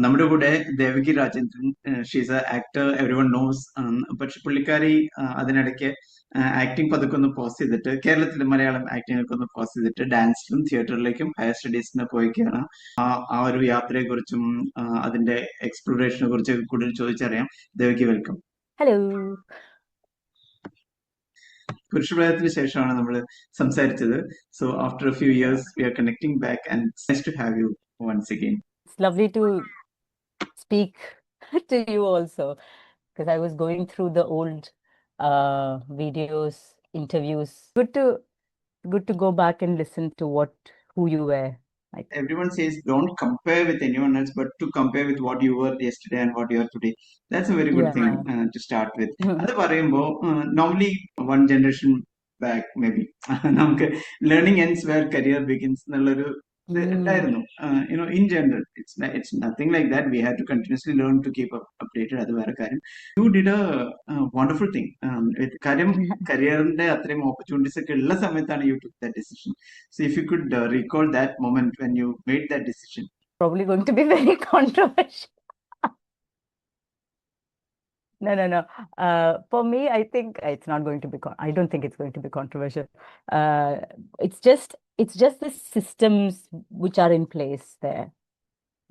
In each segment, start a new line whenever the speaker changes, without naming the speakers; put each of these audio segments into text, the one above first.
നമ്മുടെ കൂടെ Devaki Rajendran, she's A actor, every one nose. പക്ഷെ പുള്ളിക്കാരി അതിനിടയ്ക്ക് ആക്ടിങ് പതുക്കെ ഒന്ന് പോസ് ചെയ്തിട്ട് കേരളത്തിലെ മലയാളം ആക്ടിംഗ് ഒക്കെ ഒന്ന് പോസ് ചെയ്തിട്ട് ഡാൻസിലും തിയേറ്ററിലേക്കും ഹയർ സ്റ്റഡീസിന് പോയിക്കാണ്. ആ ഒരു യാത്രയെക്കുറിച്ചും അതിന്റെ എക്സ്പ്ലോറേഷനെ കുറിച്ച് കൂടുതൽ ചോദിച്ചറിയാം. ദേവകി, വെൽക്കം.
Hello.
പുരുഷപ്രയത്തിന് ശേഷമാണ് നമ്മൾ സംസാരിച്ചത്. So after a few
Yeah.
Years we are connecting back and nice to have you once again.
It's lovely to speak to you also because I was going through the old videos, interviews. Good to go back and listen to who you were. Like,
Everyone says don't compare with anyone else, but to compare with what you were yesterday and what you are today. That's a very good thing
yeah.
to start with. അത് പറയുമ്പോൾ normally one generation back maybe നമുക്ക് learning ends where career begins എന്നുള്ളൊരു ഇത്
Mm.
ഉണ്ടായിരുന്നു. In general it's nothing like that. We have to continuously learn to keep updated. അത് വേറെ കാര്യം. You did a wonderful thing. കാര്യം കരിയറിന്റെ അത്രയും ഓപ്പർച്യൂണിറ്റീസ് ഒക്കെ ഉള്ള സമയത്താണ് you took that decision. So if you could recall that moment when you made that decision.
Probably going to be very controversial. No. For me, I think it's not going to be. I don't think it's going to be controversial. Uh, it's just the systems which are in place there.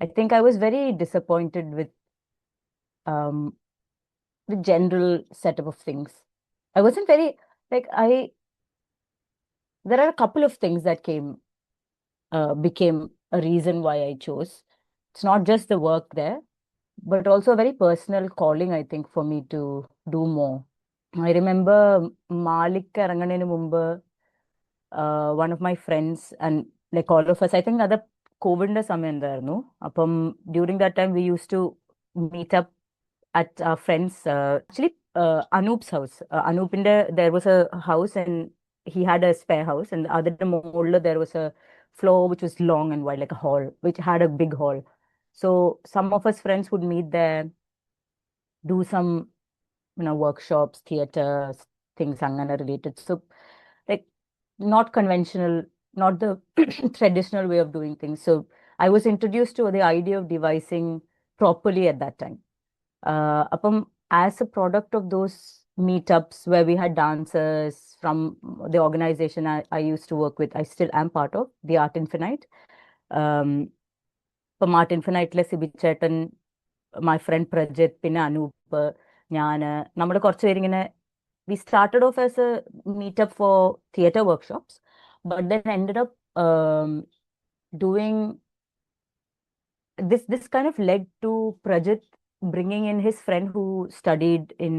I think I was very disappointed with um, the general setup of things. I wasn't very like I. There are a couple of things that became a reason why I chose. It's not just the work there, but also a very personal calling, I think, for me to do more. I remember Malik Karanganenu Mumba, one of my friends, and like all of us, I think other COVID no? During that time, we used to meet up at our friends, actually, Anoop's house. Anoop there was a house and he had a spare house, and the other mold, there was a floor which was long and wide, like a hall, which had a big hall. So some of us friends would meet there, do some, workshops, theater, things Sangana related. So like not conventional, not the traditional way of doing things. So I was introduced to the idea of devising properly at that time. As a product of those meetups where we had dancers from the organization I used to work with, I still am part of, the Art Infinite. ഇപ്പം Art Infinite സിബിച്ചേട്ടൻ, my friend Prajit, പിന്നെ അനൂപ്, ഞാന്, നമ്മൾ കുറച്ച് പേരിങ്ങനെ we started off as a meetup for theater workshops, but then ended up doing this kind of led to Prajit bringing in his friend who studied in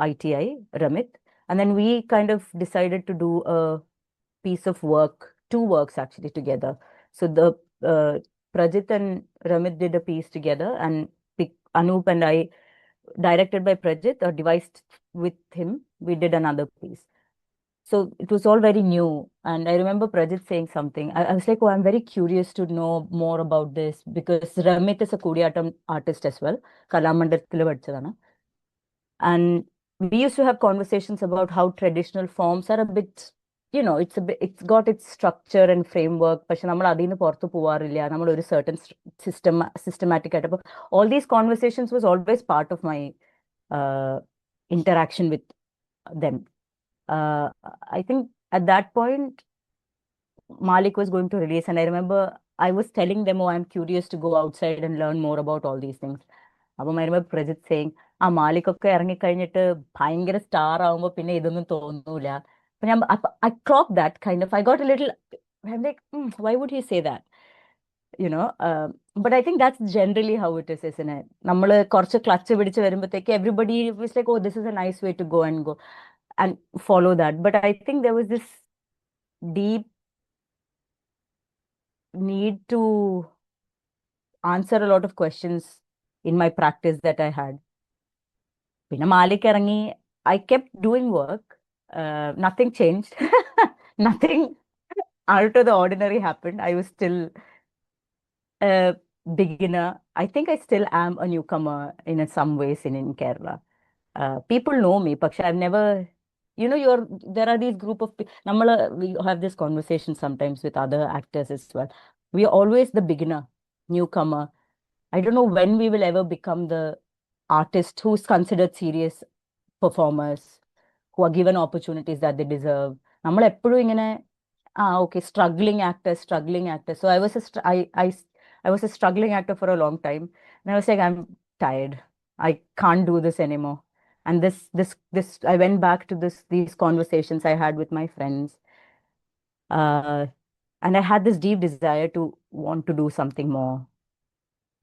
ITI, Ramit, and then we kind of decided to do a piece of work, two works actually together. So the Prajit and Ramit did a piece together, and Anoop and I, directed by Prajit or devised with him, we did another piece. So it was all very new. And I remember Prajit saying something. I was like, oh, I'm very curious to know more about this because Ramit is a Kodiyatam artist as well. Kalamandathil പഠിച്ചതാണ്. And we used to have conversations about how traditional forms are a bit, it's got its structure and framework. പക്ഷെ നമ്മൾ അതിൽ നിന്ന് പുറത്തു പോവാറില്ല. നമ്മൾ ഒരു certain systematic ആയിട്ട്. അപ്പോൾ all these conversations was always part of my interaction with them. I think at that point, Malik was going to release, and I remember I was telling them, oh, I'm curious to go outside and learn more about all these things. അപ്പം I remember Prajit saying, ആ മാലിക്കൊക്കെ ഇറങ്ങിക്കഴിഞ്ഞിട്ട് ഭയങ്കര star ആവുമ്പോൾ പിന്നെ ഇതൊന്നും തോന്നൂല. അപ്പൊ ഞാൻ I clocked that kind of. I got a little, I'm like, why would he say that? But I think that's generally how it is, isn't it? നമ്മൾ കുറച്ച് ക്ലച്ച് പിടിച്ച് വരുമ്പോഴത്തേക്ക് everybody was like, oh, this is a nice way to go and follow that. But I think there was this deep need to answer a lot of questions in my practice that I had. പിന്നെ മാലിക് ഇറങ്ങി, I kept doing work. Nothing changed. Nothing out of the ordinary happened. I was still a beginner. I think I still am a newcomer in some ways in Kerala. People know me, but I've never, there are these group of we have this conversation sometimes with other actors as well. We are always the beginner, newcomer. I don't know when we will ever become the artist who's considered serious performers, who are given opportunities that they deserve. നമ്മൾ എപ്പോഴും ഇങ്ങനെ okay, struggling actor, struggling actor. So I was a struggling actor for a long time, and I was like, I'm tired. I can't do this anymore. And this, I went back to these conversations I had with my friends, uh, and I had this deep desire to want to do something more.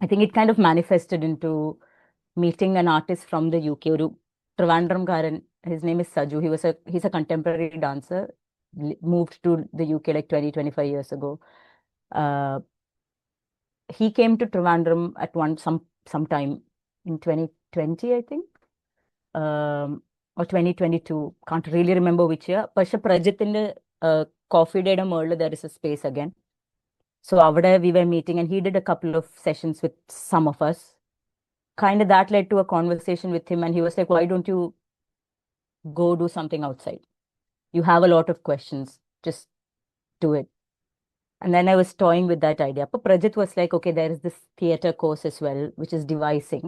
I think it kind of manifested into meeting an artist from the UK, ഒരു ട്രിവാൻഡ്രംകാരൻ. His name is Saju. He's a contemporary dancer, moved to the UK like 25 years ago. Uh, he came to Trivandrum at sometime in 2020, I think, or 2022. Can't really remember which year. പക്ഷെ പ്രജിത്തിന്റെ coffee day മേളിൽ there is a space again. So avade we were meeting, and he did a couple of sessions with some of us. Kind of that led to a conversation with him, and he was like, why don't you go do something outside? You have a lot of questions, just do it. And then I was toying with that idea. But Prajit was like, okay, there is this theater course as well, which is devising,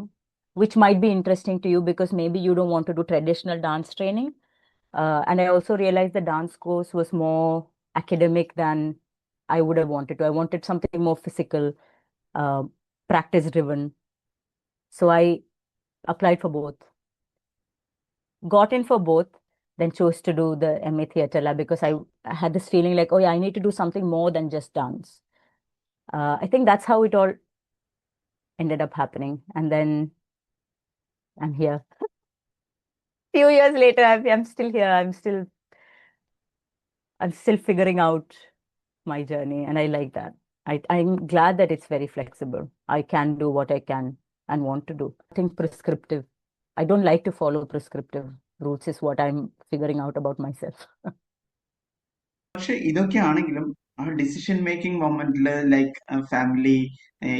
which might be interesting to you because maybe you don't want to do traditional dance training. And I also realized the dance course was more academic than I would have wanted to. I wanted something more physical, practice driven. So I applied for both, got in for both, then chose to do the MA Theatre Lab because I had this feeling like, oh yeah, I need to do something more than just dance. I think that's how it all ended up happening. And then I'm here. Few years later, I'm still here. I'm still figuring out my journey, and I like that. I'm glad that it's very flexible. I can do what I can and want to do. I think prescriptive. I don't like to follow prescriptive routes is what I'm figuring out about myself.
പക്ഷെ ഇതൊക്കെ ആണെങ്കിലും ആ decision making മൊമെന്റില് like family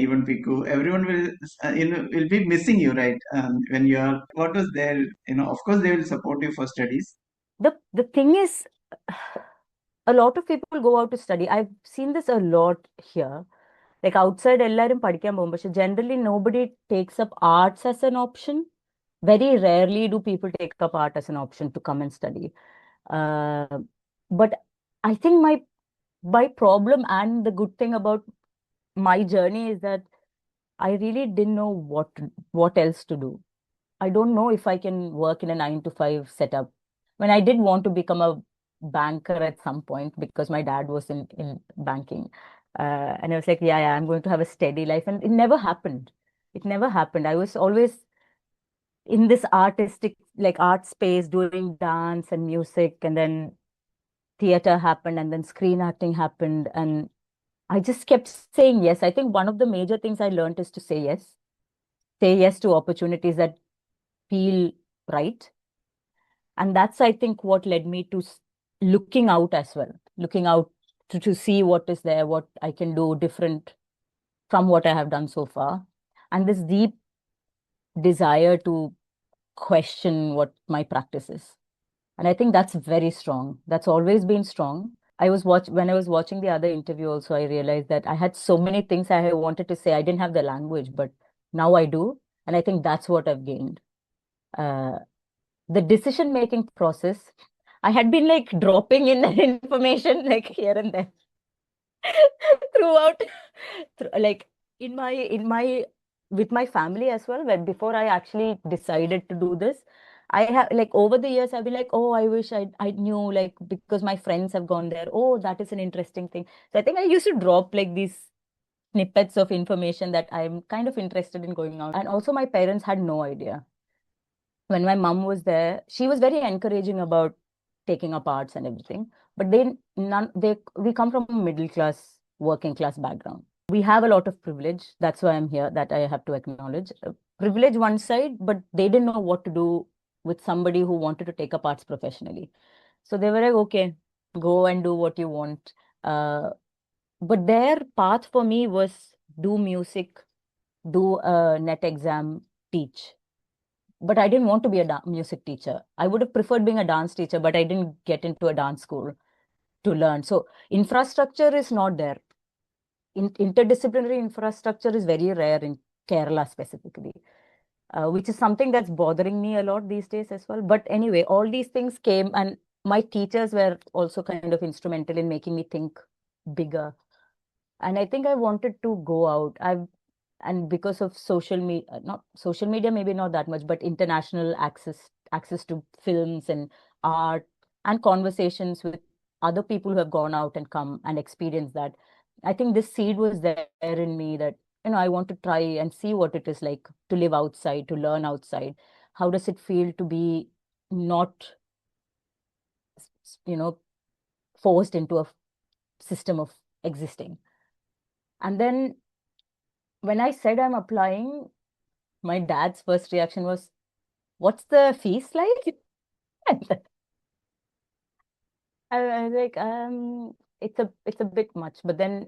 even പിക്കു everyone will be missing you right when you are what was there of course they will support you for studies.
The thing is, a lot of people go out to study. I've seen this a lot here. Like outside എല്ലാരും പഠിക്കാൻ പോകും, പക്ഷെ generally nobody takes up arts as an option. Very rarely do people take up art as an option to come and study. But I think my problem and the good thing about my journey is that I really didn't know what else to do. I don't know if I can work in a 9 to 5 setup. When I did want to become a banker at some point because my dad was in banking. And I was like, yeah, I'm going to have a steady life. And it never happened. It never happened. I was always in this artistic, like art space, doing dance and music. And then theater happened, and then screen acting happened. And I just kept saying yes. I think one of the major things I learned is to say yes. Say yes to opportunities that feel right. And that's, I think, what led me to looking out as well, looking out to see what is there, what I can do different from what I have done so far. And this deep desire to question what my practice is. And I think that's very strong. That's always been strong. When I was watching the other interview also, I realized that I had so many things I wanted to say. I didn't have the language, but now I do. And I think that's what I've gained. The decision-making process, I had been like dropping in that information like here and there throughout, like in my with my family as well. When before I actually decided to do this, I have like over the years I've been like, oh, I wish I knew, like because my friends have gone there. Oh, that is an interesting thing. So I think I used to drop like these snippets of information that I'm kind of interested in going out. And also my parents had no idea. When my mom was there, she was very encouraging about taking up arts and everything. But we come from a middle class, working class background. We have a lot of privilege. That's why I'm here, that I have to acknowledge. Privilege one side, but they didn't know what to do with somebody who wanted to take up arts professionally. So they were like, okay, go and do what you want. But their path for me was do music, do a net exam, teach. But I didn't want to be a music teacher. I would have preferred being a dance teacher, but I didn't get into a dance school to learn. So infrastructure is not there. Interdisciplinary infrastructure is very rare in Kerala specifically, which is something that's bothering me a lot these days as well. But anyway, all these things came, and my teachers were also kind of instrumental in making me think bigger. And I think I wanted to go out. And because of social media, not social media, maybe not that much, but international access to films and art and conversations with other people who have gone out and come and experienced that. I think this seed was there in me that, I want to try and see what it is like to live outside, to learn outside. How does it feel to be not, you know, forced into a system of existing? And then when I said I'm applying, my dad's first reaction was, "What's the fees like?" I was like, it's a bit much. But then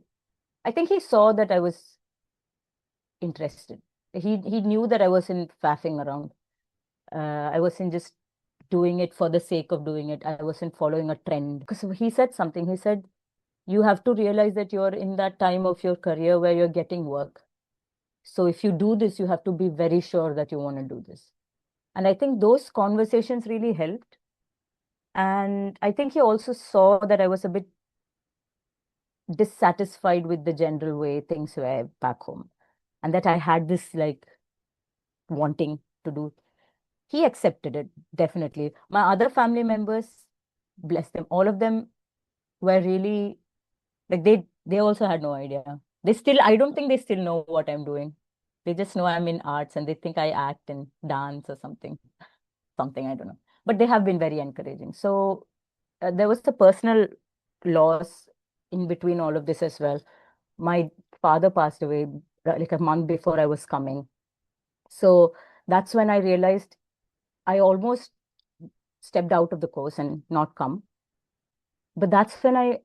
I think he saw that I was interested. He knew that I wasn't faffing around. I wasn't just doing it for the sake of doing it. I wasn't following a trend. Because he said something. He said, you have to realize that you're in that time of your career where you're getting work. So if you do this, you have to be very sure that you want to do this. And I think those conversations really helped. And I think he also saw that I was a bit dissatisfied with the general way things were back home, and that I had this like wanting to do. He accepted it, definitely. My other family members, bless them, all of them were really like they also had no idea. I don't think they still know what I'm doing. They just know I'm in arts and they think I act and dance or something, I don't know. But they have been very encouraging. So there was a personal loss in between all of this as well. My father passed away like a month before I was coming. So that's when I realized I almost stepped out of the course and not come. But that's when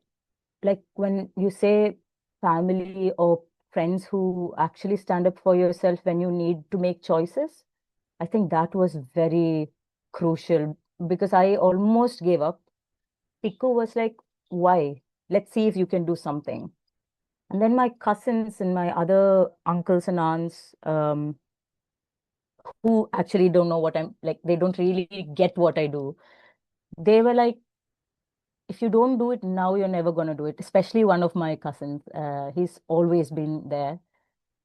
when you say family or friends who actually stand up for yourself when you need to make choices, I think that was very crucial because I almost gave up. Pico was like, why? Let's see if you can do something. And then my cousins and my other uncles and aunts, who actually don't know what I'm like, they don't really get what I do. They were like, if you don't do it now, you're never going to do it. Especially one of my cousins, he's always been there.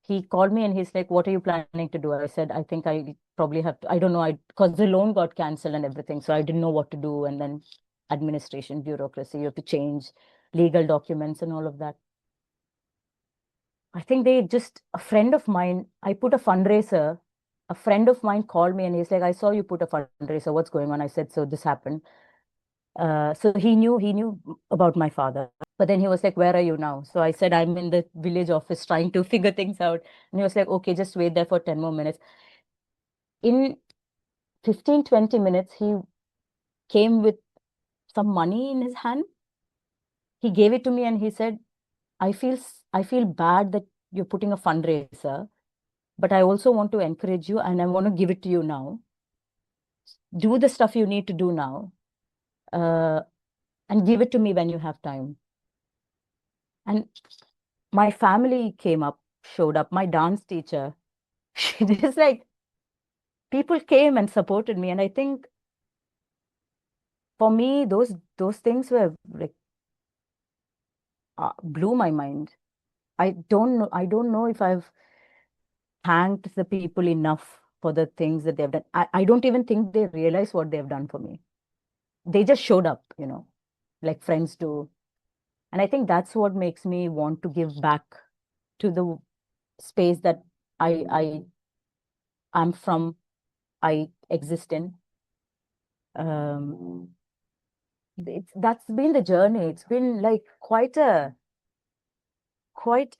He called me and he's like, what are you planning to do? I said, I think I probably have to, I don't know, because the loan got canceled and everything. So I didn't know what to do. And then administration, bureaucracy, you have to change legal documents and all of that. I think a friend of mine, I put a fundraiser. A friend of mine called me and he's like, I saw you put a fundraiser. What's going on? I said, so this happened. So he knew about my father. But then he was like, where are you now? So I said, I'm in the village office trying to figure things out. And he was like, okay, just wait there for 10 more minutes. In 15, 20 minutes, he came with some money in his hand. He gave it to me and he said, I feel bad that you're putting a fundraiser, but I also want to encourage you and I want to give it to you now. Do the stuff you need to do now, uh, and give it to me when you have time. And my family showed up, my dance teacher. She just like people came and supported me. And I think for me, those things were like blew my mind. I don't know if I've thanked the people enough for the things that they've done. I don't even think they realize what they've done for me. They just showed up, like friends do. And I think that's what makes me want to give back to the space that I am from, I exist in. Um, that's been the journey. It's been like quite an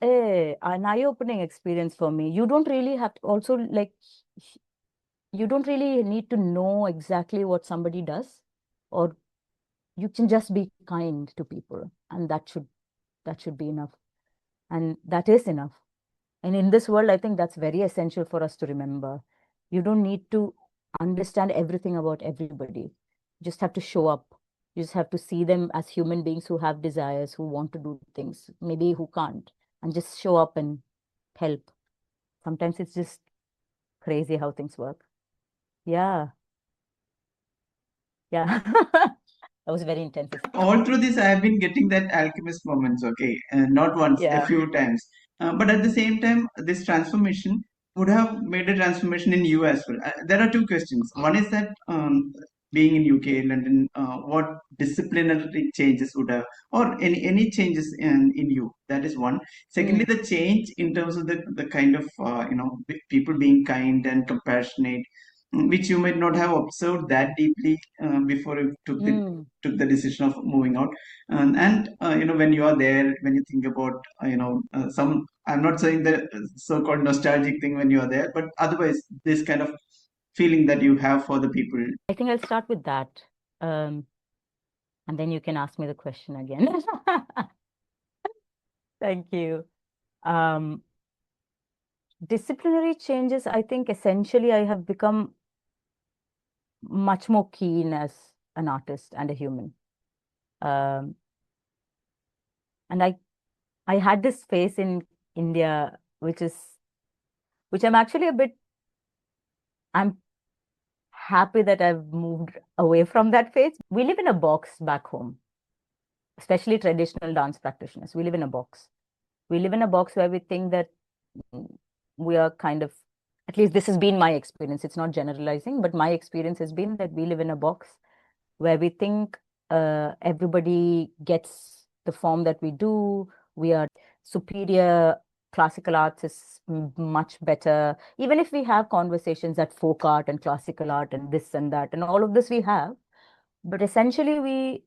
eye-opening experience for me. You don't really have to also like you don't really need to know exactly what somebody does, or you can just be kind to people, and that should be enough. And that is enough. And in this world, I think that's very essential for us to remember. You don't need to understand everything about everybody. You just have to show up. You just have to see them as human beings who have desires, who want to do things, maybe who can't, and just show up and help. Sometimes it's just crazy how things work. Yeah. Yeah. That was very intense.
All through this, I have been getting that alchemist moments, okay, not once, a
Yeah.
few times. But at the same time, this transformation would have made a transformation in you as well. There are two questions. One is that being in UK, London, what disciplinary changes would have, or any changes in you? That is one. Secondly,
Mm,
the change in terms of the kind of people being kind and compassionate, which you might not have observed that deeply before you
mm.
took the decision of moving out. When you are there, when you think about some, I'm not saying the so-called nostalgic thing when you are there, but otherwise this kind of feeling that you have for the people.
I think I'll start with that. Um, and then you can ask me the question again. Thank you. Um, Disciplinary changes, I think essentially I have become much more keen as an artist and a human. Um, and I had this phase in India, which I'm actually I'm happy that I've moved away from that phase. We live in a box back home, especially traditional dance practitioners. We live in a box. We live in a box where we think that mm, we are kind of, at least this has been my experience. It's not generalizing, but my experience has been that we live in a box where we think everybody gets the form that we do. We are superior. Classical arts is much better. Even if we have conversations at folk art and classical art and this and that and all of this we have, but essentially we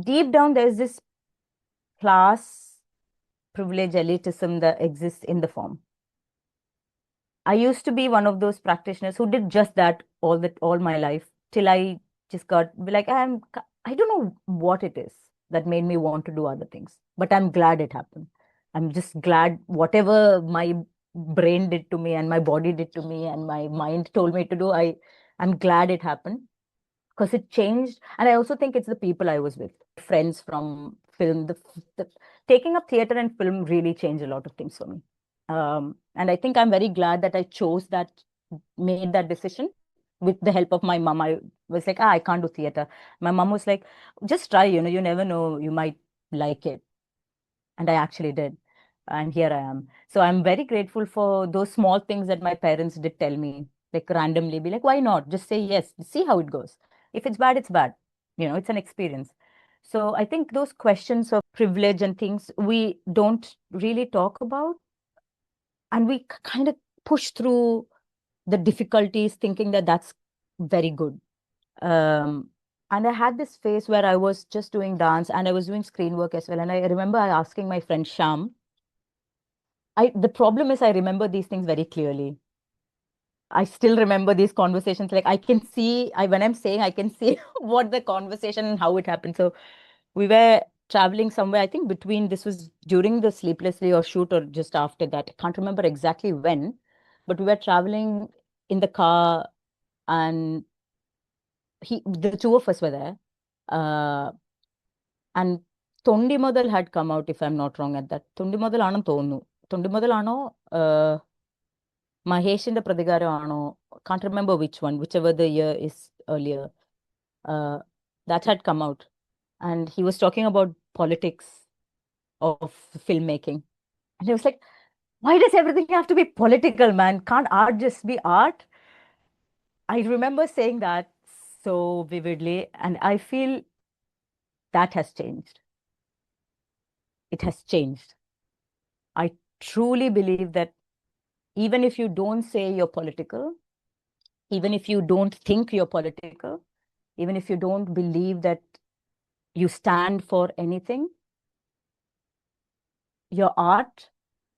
deep down there's this class privilege elitism that exists in the form. I used to be one of those practitioners who did just that all my life till I just got like I don't know what it is that made me want to do other things, but I'm glad it happened. I'm just glad whatever my brain did to me and my body did to me and my mind told me to do, I'm glad it happened because it changed. And I also think it's the people I was with, friends from film. The taking up theater and film really changed a lot of things for me. And I think I'm very glad that I chose that, made that decision with the help of my mom. I was like, I can't do theater. My mom was like, just try, you never know, you might like it. And I actually did. And here I am. So I'm very grateful for those small things that my parents did tell me, like randomly be like, why not? Just say yes, see how it goes. If it's bad, it's bad. It's an experience. So I think those questions of privilege and things we don't really talk about, and we kind of push through the difficulties thinking that that's very good. Um, and I had this phase where I was just doing dance and I was doing screen work as well. And I remember asking my friend Sham, the problem is I remember these things very clearly. I still remember these conversations. Like I can see, when I'm saying I can see what the conversation and how it happened. So we were traveling somewhere, I think this was during the Sleeplessly or shoot or just after that. I can't remember exactly when, but we were traveling in the car and the two of us were there. And Tondi Modal had come out, if I'm not wrong at that. Tondi Modal Anam Tonu. Tondi Modal Ano, Mahesh in the Pradigara Ano, can't remember which one, whichever the year is earlier. Uh, that had come out. And he was talking about politics of filmmaking. And he was like, why does everything have to be political, man? Can't art just be art? I remember saying that so vividly, and I feel that has changed. It has changed. I truly believe that even if you don't say you're political, even if you don't think you're political, even if you don't believe that you stand for anything, your art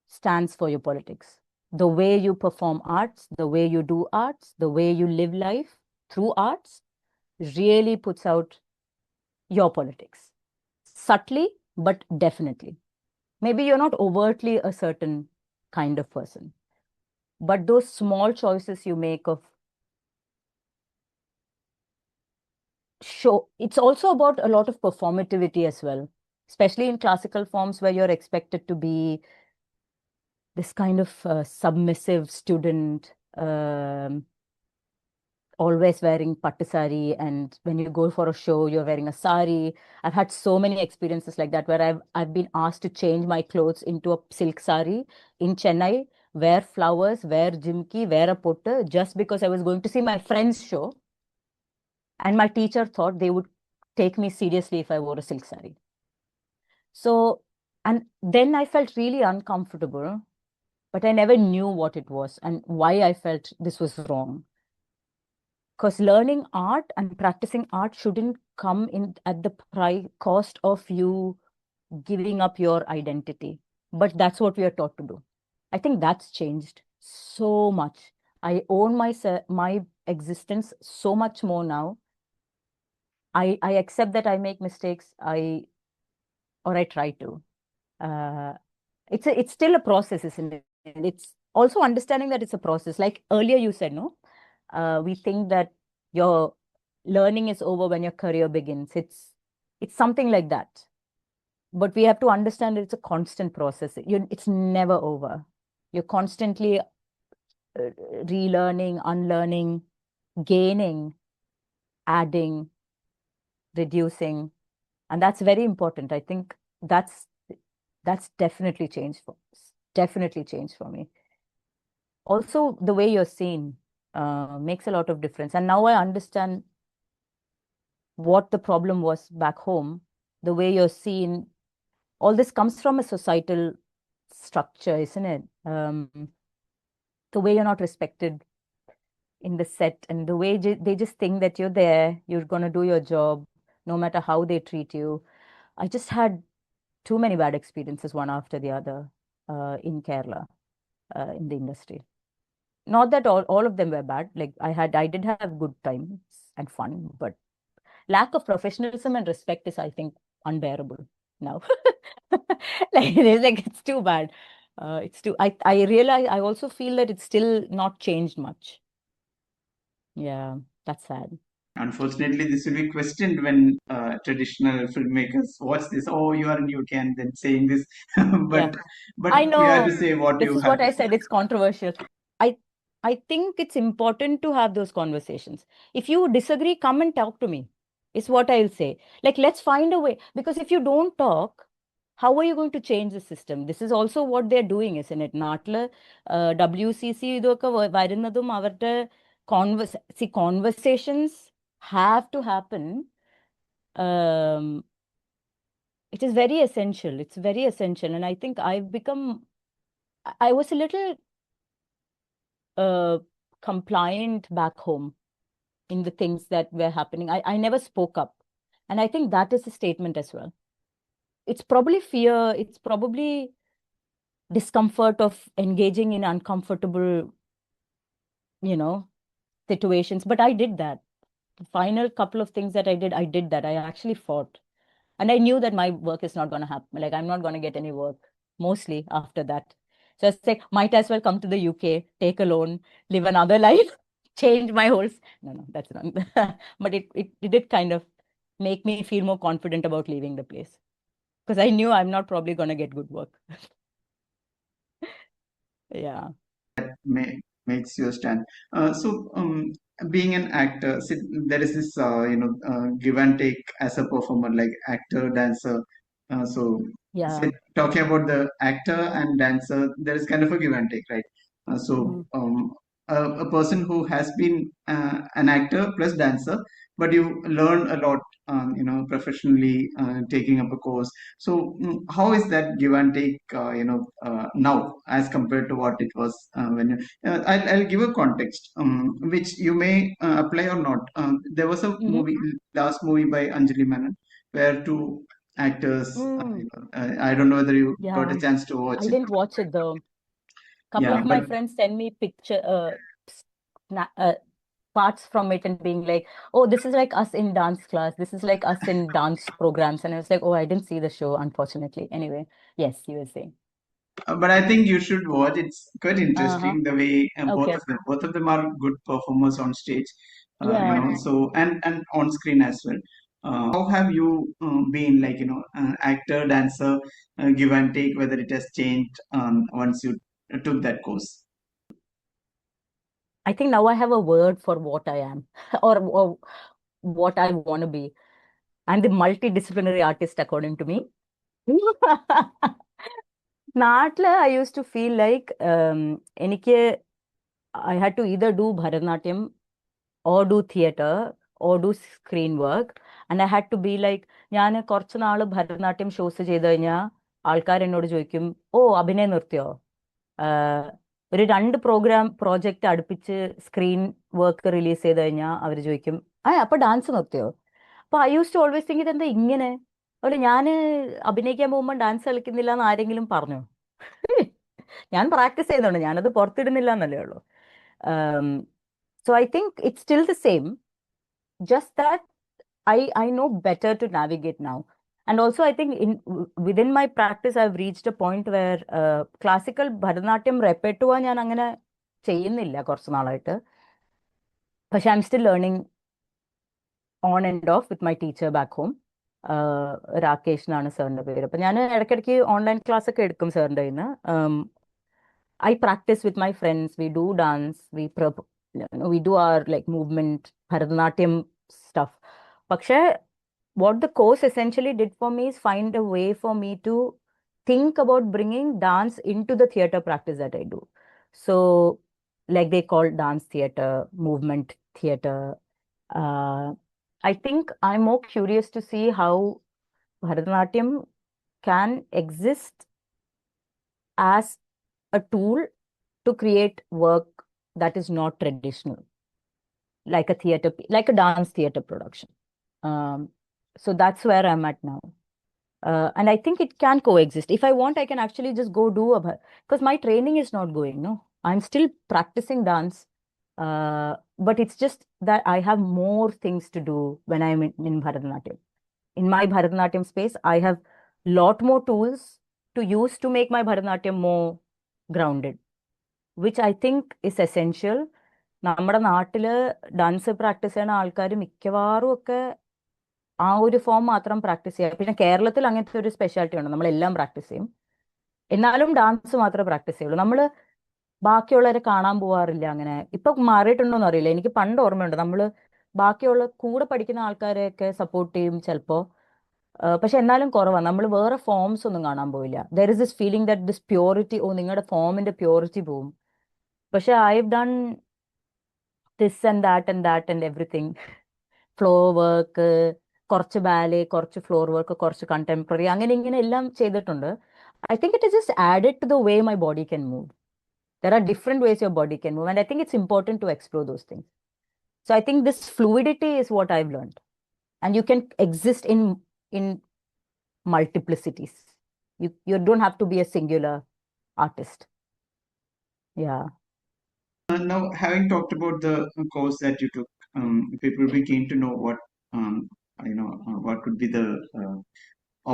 stands for your politics. The way you perform arts, the way you do arts, the way you live life through arts really puts out your politics. Subtly, but definitely. Maybe you're not overtly a certain kind of person, but those small choices you make of show, it's also about a lot of performativity as well, especially in classical forms where you're expected to be this kind of submissive student, always wearing pattu sari, and when you go for a show, you're wearing a sari. I've had so many experiences like that where I've been asked to change my clothes into a silk sari in Chennai, wear flowers, wear jimki, wear a pottu, just because I was going to see my friend's show, and my teacher thought they would take me seriously if I wore a silk sari. So, and then I felt really uncomfortable, but I never knew what it was and why I felt this was wrong. Because learning art and practicing art shouldn't come in at the cost of you giving up your identity. But that's what we are taught to do. I think that's changed so much. I own my existence so much more now. I accept that I make mistakes. I try to. Uh, it's still a process, isn't it? It's also understanding that it's a process. Like earlier you said, no, we think that your learning is over when your career begins. It's something like that. But we have to understand that it's a constant process. It's never over. You're constantly relearning, unlearning, gaining, adding, reducing, and that's very important. I think that's definitely changed for me. Also, the way you're seen makes a lot of difference. And now I understand what the problem was back home. The way you're seen, all this comes from a societal structure, isn't it? The way you're not respected in the set, and the way they just think that you're there, you're going to do your job, no matter how they treat you. I just had too many bad experiences, one after the other, in Kerala, in the industry. Not that all of them were bad. Like I did have good times and fun, but lack of professionalism and respect is, I think, unbearable now. Like it's too bad. I realize, I also feel that it's still not changed much. Yeah, that's sad.
Unfortunately, this will be questioned when traditional filmmakers watch this. Oh, you are in UK, and then saying this,
Yeah.
but but
I
you have to
know.
say what
This
you
is
have
what
to
I
say.
said. It's controversial. I I think it's important to have those conversations. If you disagree, come and talk to me, is what I'll say. Like, let's find a way. Because if you don't talk, how are you going to change the system? This is also what they're doing, isn't it? നാട്ടില് WCC ഇതൊക്കെ വരുന്നതും അവരുടെ conversations have to happen. Um, it is very essential. It's very essential. And I think I was a little uh, compliant back home in the things that were happening. I never spoke up. And I think that is a statement as well. It's probably fear, it's probably discomfort of engaging in uncomfortable, you know, situations. But I did that. The final couple of things that I did that. I actually fought. And I knew that my work is not going to happen. Like, I'm not going to get any work mostly after that. So I was like, might as well come to the UK, take a loan, live another life, change my whole. No, no, that's not. But it did kind of make me feel more confident about leaving the place because I knew I'm not probably going to get good work. Yeah.
Makes you stand. Being an actor, see, there is this give and take as a performer, like actor, dancer.
Yeah.
Talking about the actor and dancer, there is kind of a give and take, right? Uh, so
Mm.
um, a person who has been an actor plus dancer, but you learn a lot, professionally taking up a course. How is that give and take, now as compared to what it was when you I'll give a context, which you may apply or not. There was a
Hmm.
movie, last movie by Anjali Menon, where two actors,
Mm.
I don't know whether you got a
Yeah.
chance to watch
I
it.
didn't watch it though. Couple
Yeah,
of
but
my friends send me sna- uh, parts from it and being like, oh, this is like us in dance class. This is like us in dance programs. And I was like, oh, I didn't see the show, unfortunately. Anyway, yes, you were saying.
but I think you should watch. It's quite
Uh-huh.
interesting the way
Okay.
both of them are good performers on stage,
Yeah.
and on screen as well. How have you been, like, actor, dancer, give and take, whether it has changed once you took that course?
I think now I have a word for what I am or what I want to be. I'm the multidisciplinary artist, according to me. Naatla, I used to feel like I had to either do Bharatanatyam or do theater or do screen work. And I had to be like, ഞാൻ കുറച്ച് നാള് Bharatanatyam shows ചെയ്ത് കഴിഞ്ഞാൽ ആൾക്കാർ എന്നോട് ചോദിക്കും, ഓ അഭിനയം നിർത്തിയോ? ഒരു 2 പ്രോജക്റ്റ് അടുപ്പിച്ച് സ്ക്രീൻ വർക്ക് റിലീസ് ചെയ്ത് കഴിഞ്ഞാൽ അവർ ചോദിക്കും, അപ്പൊ ഡാൻസ് നിർത്തിയോ? അപ്പൊ I use to always think ഇതെന്താ ഇങ്ങനെ? അതുപോലെ ഞാൻ അഭിനയിക്കാൻ പോകുമ്പോൾ ഡാൻസ് കളിക്കുന്നില്ല എന്ന് ആരെങ്കിലും പറഞ്ഞോ? ഞാൻ പ്രാക്ടീസ് ചെയ്യുന്നുണ്ട്, ഞാനത് പുറത്തിടുന്നില്ല എന്നല്ലേ ഉള്ളൂ. So I think it's still the same, just that I know better to navigate now. And also I think within my practice I've reached a point where classical Bharatanatyam repertoire ഞാൻ അങ്ങനെ ചെയ്യുന്നില്ല കുറച്ച് നാളായിട്ട്. പക്ഷെ I'm still learning on and off with my teacher back home. Rakesh എന്നാണ് സാറിന്റെ പേര്. അപ്പൊ ഞാൻ ഇടയ്ക്കിടയ്ക്ക് ഓൺലൈൻ ക്ലാസ് ഒക്കെ എടുക്കും സാറിന്റെ കയ്യിൽ. I practice with my friends, we do dance, we do our like movement Bharatanatyam stuff. പക്ഷേ what the course essentially did for me is find a way for me to think about bringing dance into the theater practice that I do. So like they call dance theater, movement theater. I think I'm more curious to see how Bharatanatyam can exist as a tool to create work that is not traditional, like like a dance theater production. So that's where I'm at now. And I think it can coexist. If I want, I can actually just go do because my training is not going, no. I'm still practicing dance. But it's just that I have more things to do when I'm in Bharatanatyam. In my Bharatanatyam space, I have lot more tools to use to make my Bharatanatyam more grounded, which I think is essential. നമ്മുടെ നാട്ടില് dance practice ചെയ്യുന്ന ആൾക്കാർ മിക്കവാറും ഒക്കെ ആ ഒരു form മാത്രം practice ചെയ്യുക. പിന്നെ കേരളത്തിൽ അങ്ങനത്തെ ഒരു സ്പെഷ്യാലിറ്റി ഉണ്ട്, നമ്മളെല്ലാം പ്രാക്ടീസ് ചെയ്യും, എന്നാലും ഡാൻസ് മാത്രമേ പ്രാക്ടീസ് ചെയ്യുള്ളൂ. നമ്മൾ ബാക്കിയുള്ളവരെ കാണാൻ പോവാറില്ല. അങ്ങനെ ഇപ്പൊ മാറിയിട്ടുണ്ടോന്ന് അറിയില്ല. എനിക്ക് പണ്ട് ഓർമ്മയുണ്ട്, നമ്മൾ ബാക്കിയുള്ള കൂടെ പഠിക്കുന്ന ആൾക്കാരെയൊക്കെ സപ്പോർട്ട് ചെയ്യും ചിലപ്പോ. പക്ഷെ എന്നാലും കുറവാണ്, നമ്മൾ വേറെ ഫോംസ് ഒന്നും കാണാൻ പോയില്ല. There is this feeling that this purity, ഓ നിങ്ങളുടെ ഫോമിന്റെ പ്യൂരിറ്റി പോവും. പക്ഷെ I have done this and that and everything. Floor work, കുറച്ച് ബാലെ, കുറച്ച് ഫ്ലോർ വർക്ക്, കുറച്ച് കണ്ടംപററി, അങ്ങനെ ഇങ്ങനെ എല്ലാം ചെയ്തിട്ടുണ്ട്. I think it is just added to the way my body can move. There are different ways your body can move, and I think it's important to explore those things. So I think this fluidity is what I've learned, and you can exist in multiplicities. You don't have to be a singular artist. Yeah.
Now, having talked about the course that you took, people will be keen to know what what could be the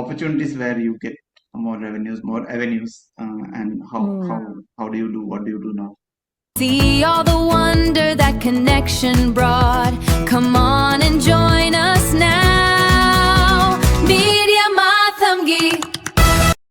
opportunities where you get more revenues, more avenues, and how do you do? What do you do now?
See all the wonder that connection brought. Come on.